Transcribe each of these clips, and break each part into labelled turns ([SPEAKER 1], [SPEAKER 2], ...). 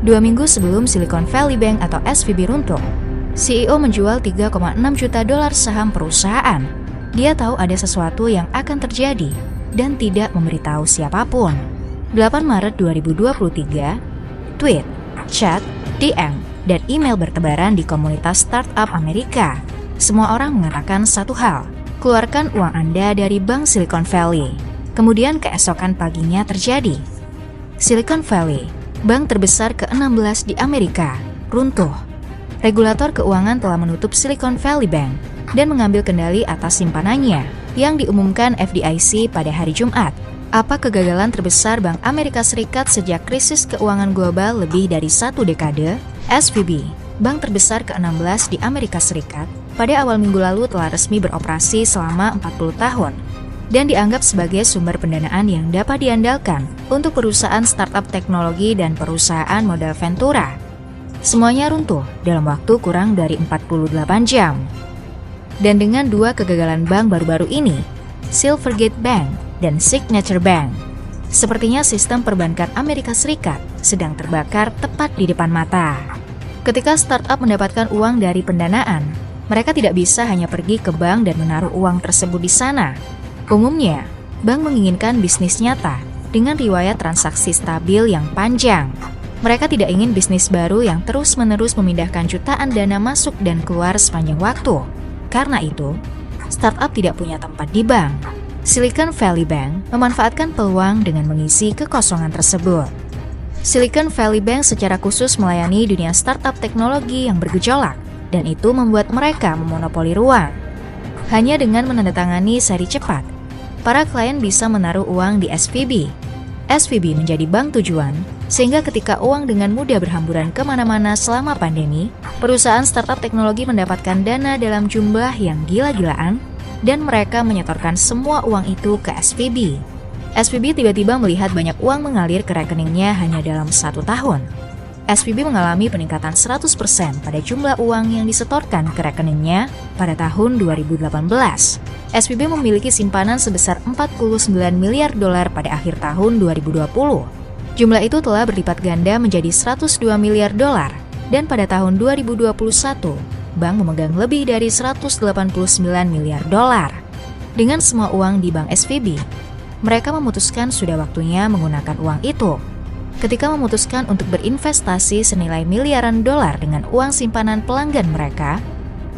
[SPEAKER 1] 2 minggu sebelum Silicon Valley Bank atau SVB runtuh, CEO menjual 3,6 juta dolar saham perusahaan. Dia tahu ada sesuatu yang akan terjadi dan tidak memberitahu siapapun. 8 Maret 2023, tweet, chat, DM, dan email bertebaran di komunitas startup Amerika. Semua orang mengatakan satu hal, keluarkan uang Anda dari Bank Silicon Valley. Kemudian keesokan paginya terjadi. Silicon Valley, bank terbesar ke-16 di Amerika, runtuh. Regulator keuangan telah menutup Silicon Valley Bank dan mengambil kendali atas simpanannya yang diumumkan FDIC pada hari Jumat. Apa kegagalan terbesar Bank Amerika Serikat sejak krisis keuangan global lebih dari 1 dekade? SVB, bank terbesar ke-16 di Amerika Serikat, pada awal minggu lalu telah resmi beroperasi selama 40 tahun dan dianggap sebagai sumber pendanaan yang dapat diandalkan untuk perusahaan startup teknologi dan perusahaan modal ventura. Semuanya runtuh dalam waktu kurang dari 48 jam. Dan dengan 2 kegagalan bank baru-baru ini, Silvergate Bank dan Signature Bank, sepertinya sistem perbankan Amerika Serikat sedang terbakar tepat di depan mata. Ketika startup mendapatkan uang dari pendanaan, mereka tidak bisa hanya pergi ke bank dan menaruh uang tersebut di sana. Umumnya, bank menginginkan bisnis nyata dengan riwayat transaksi stabil yang panjang. Mereka tidak ingin bisnis baru yang terus-menerus memindahkan jutaan dana masuk dan keluar sepanjang waktu. Karena itu, startup tidak punya tempat di bank. Silicon Valley Bank memanfaatkan peluang dengan mengisi kekosongan tersebut. Silicon Valley Bank secara khusus melayani dunia startup teknologi yang bergejolak, dan itu membuat mereka memonopoli ruang. Hanya dengan menandatangani seri cepat, para klien bisa menaruh uang di SVB. SVB menjadi bank tujuan, sehingga ketika uang dengan mudah berhamburan kemana-mana selama pandemi, perusahaan startup teknologi mendapatkan dana dalam jumlah yang gila-gilaan, dan mereka menyetorkan semua uang itu ke SVB. SVB tiba-tiba melihat banyak uang mengalir ke rekeningnya hanya dalam 1 tahun. SVB mengalami peningkatan 100% pada jumlah uang yang disetorkan ke rekeningnya pada tahun 2018. SVB memiliki simpanan sebesar 49 miliar dolar pada akhir tahun 2020. Jumlah itu telah berlipat ganda menjadi 102 miliar dolar, dan pada tahun 2021, bank memegang lebih dari 189 miliar dolar. Dengan semua uang di bank SVB, mereka memutuskan sudah waktunya menggunakan uang itu. Ketika memutuskan untuk berinvestasi senilai miliaran dolar dengan uang simpanan pelanggan mereka,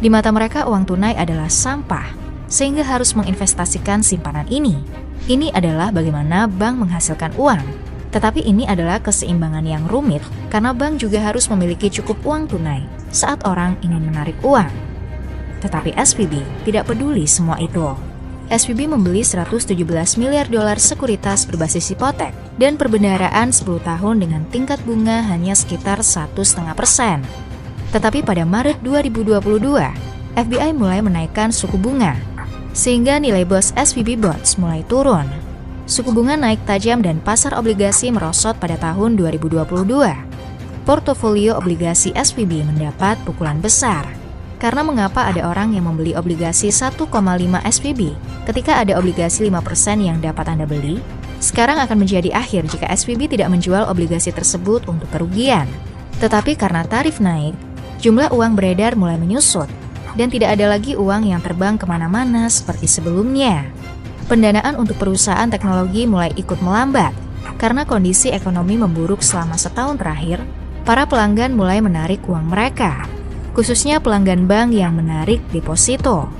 [SPEAKER 1] di mata mereka uang tunai adalah sampah, sehingga harus menginvestasikan simpanan ini. Ini adalah bagaimana bank menghasilkan uang. Tetapi ini adalah keseimbangan yang rumit karena bank juga harus memiliki cukup uang tunai saat orang ingin menarik uang. Tetapi SVB tidak peduli semua itu. SVB membeli 117 miliar dolar sekuritas berbasis hipotek dan perbendaharaan 10 tahun dengan tingkat bunga hanya sekitar 1,5%. Tetapi pada Maret 2022, FBI mulai menaikkan suku bunga, sehingga nilai bos SVB Bonds mulai turun. Suku bunga naik tajam dan pasar obligasi merosot pada tahun 2022. Portofolio obligasi SVB mendapat pukulan besar. Karena mengapa ada orang yang membeli obligasi 1,5 SVB ketika ada obligasi 5% yang dapat Anda beli? Sekarang akan menjadi akhir jika SVB tidak menjual obligasi tersebut untuk kerugian. Tetapi karena tarif naik, jumlah uang beredar mulai menyusut, dan tidak ada lagi uang yang terbang kemana-mana seperti sebelumnya. Pendanaan untuk perusahaan teknologi mulai ikut melambat. Karena kondisi ekonomi memburuk selama setahun terakhir, para pelanggan mulai menarik uang mereka, khususnya pelanggan bank yang menarik deposito.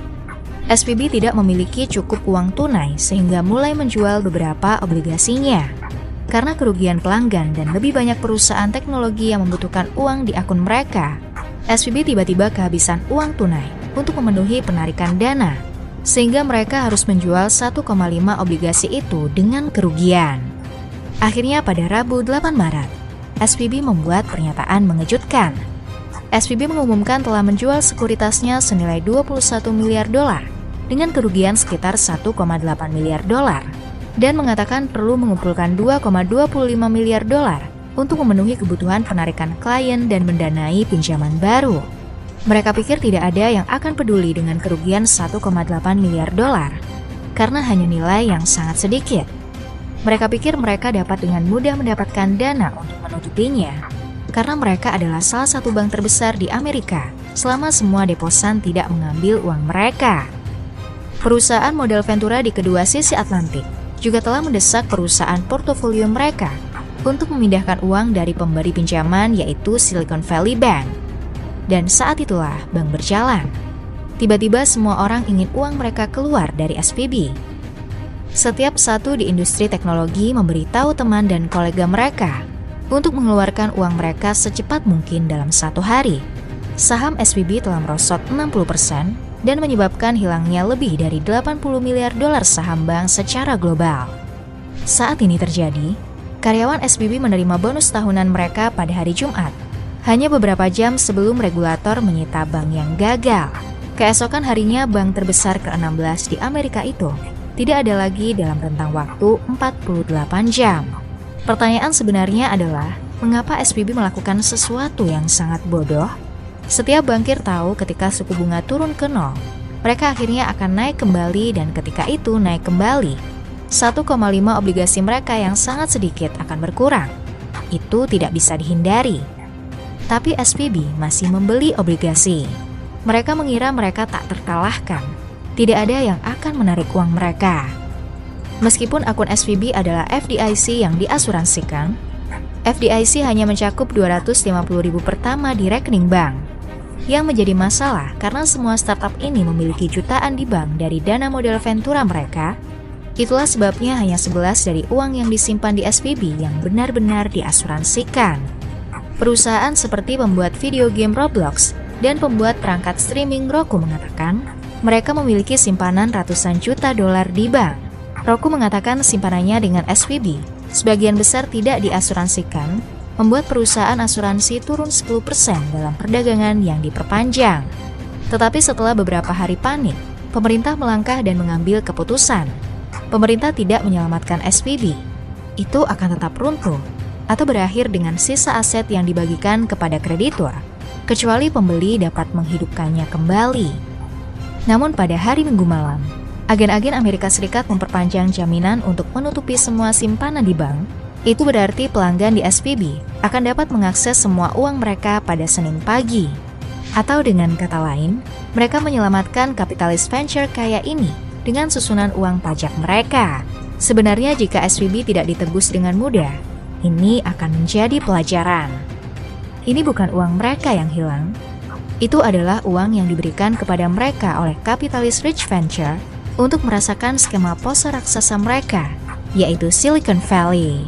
[SPEAKER 1] SVB tidak memiliki cukup uang tunai sehingga mulai menjual beberapa obligasinya. Karena kerugian pelanggan dan lebih banyak perusahaan teknologi yang membutuhkan uang di akun mereka, SVB tiba-tiba kehabisan uang tunai untuk memenuhi penarikan dana, sehingga mereka harus menjual 1,5 obligasi itu dengan kerugian. Akhirnya pada Rabu 8 Maret, SVB membuat pernyataan mengejutkan. SVB mengumumkan telah menjual sekuritasnya senilai 21 miliar dolar dengan kerugian sekitar 1,8 miliar dolar dan mengatakan perlu mengumpulkan 2,25 miliar dolar untuk memenuhi kebutuhan penarikan klien dan mendanai pinjaman baru. Mereka pikir tidak ada yang akan peduli dengan kerugian 1,8 miliar dolar karena hanya nilai yang sangat sedikit. Mereka pikir mereka dapat dengan mudah mendapatkan dana untuk menutupinya. karena mereka adalah salah satu bank terbesar di Amerika selama semua deposan tidak mengambil uang mereka. Perusahaan modal Ventura di kedua sisi Atlantik juga telah mendesak perusahaan portofolio mereka untuk memindahkan uang dari pemberi pinjaman yaitu Silicon Valley Bank. Dan saat itulah bank berjalan. Tiba-tiba semua orang ingin uang mereka keluar dari SVB. Setiap satu di industri teknologi memberitahu teman dan kolega mereka untuk mengeluarkan uang mereka secepat mungkin dalam satu hari. Saham SVB telah merosot 60% dan menyebabkan hilangnya lebih dari 80 miliar dolar saham bank secara global. Saat ini terjadi, karyawan SVB menerima bonus tahunan mereka pada hari Jumat, hanya beberapa jam sebelum regulator menyita bank yang gagal. Keesokan harinya bank terbesar ke-16 di Amerika itu tidak ada lagi dalam rentang waktu 48 jam. Pertanyaan sebenarnya adalah, mengapa SVB melakukan sesuatu yang sangat bodoh? Setiap bankir tahu ketika suku bunga turun ke nol, mereka akhirnya akan naik kembali dan ketika itu naik kembali, 1,5 obligasi mereka yang sangat sedikit akan berkurang. Itu tidak bisa dihindari. Tapi SVB masih membeli obligasi. Mereka mengira mereka tak terkalahkan. Tidak ada yang akan menarik uang mereka. Meskipun akun SVB adalah FDIC yang diasuransikan, FDIC hanya mencakup 250.000 pertama di rekening bank. Yang menjadi masalah karena semua startup ini memiliki jutaan di bank dari dana modal Ventura mereka. Itulah sebabnya hanya 11 dari uang yang disimpan di SVB yang benar-benar diasuransikan. Perusahaan seperti pembuat video game Roblox dan pembuat perangkat streaming Roku mengatakan mereka memiliki simpanan ratusan juta dolar di bank. Roku mengatakan simpanannya dengan SVB sebagian besar tidak diasuransikan, membuat perusahaan asuransi turun 10% dalam perdagangan yang diperpanjang. Tetapi setelah beberapa hari panik, pemerintah melangkah dan mengambil keputusan. Pemerintah tidak menyelamatkan SVB. Itu akan tetap runtuh atau berakhir dengan sisa aset yang dibagikan kepada kreditur, kecuali pembeli dapat menghidupkannya kembali. Namun pada hari Minggu malam, agen-agen Amerika Serikat memperpanjang jaminan untuk menutupi semua simpanan di bank. Itu berarti pelanggan di SVB akan dapat mengakses semua uang mereka pada Senin pagi. Atau dengan kata lain, mereka menyelamatkan kapitalis venture kaya ini dengan susunan uang pajak mereka. Sebenarnya jika SVB tidak ditebus dengan mudah, ini akan menjadi pelajaran. Ini bukan uang mereka yang hilang. Itu adalah uang yang diberikan kepada mereka oleh kapitalis rich venture untuk merasakan skema pose raksasa mereka, yaitu Silicon Valley.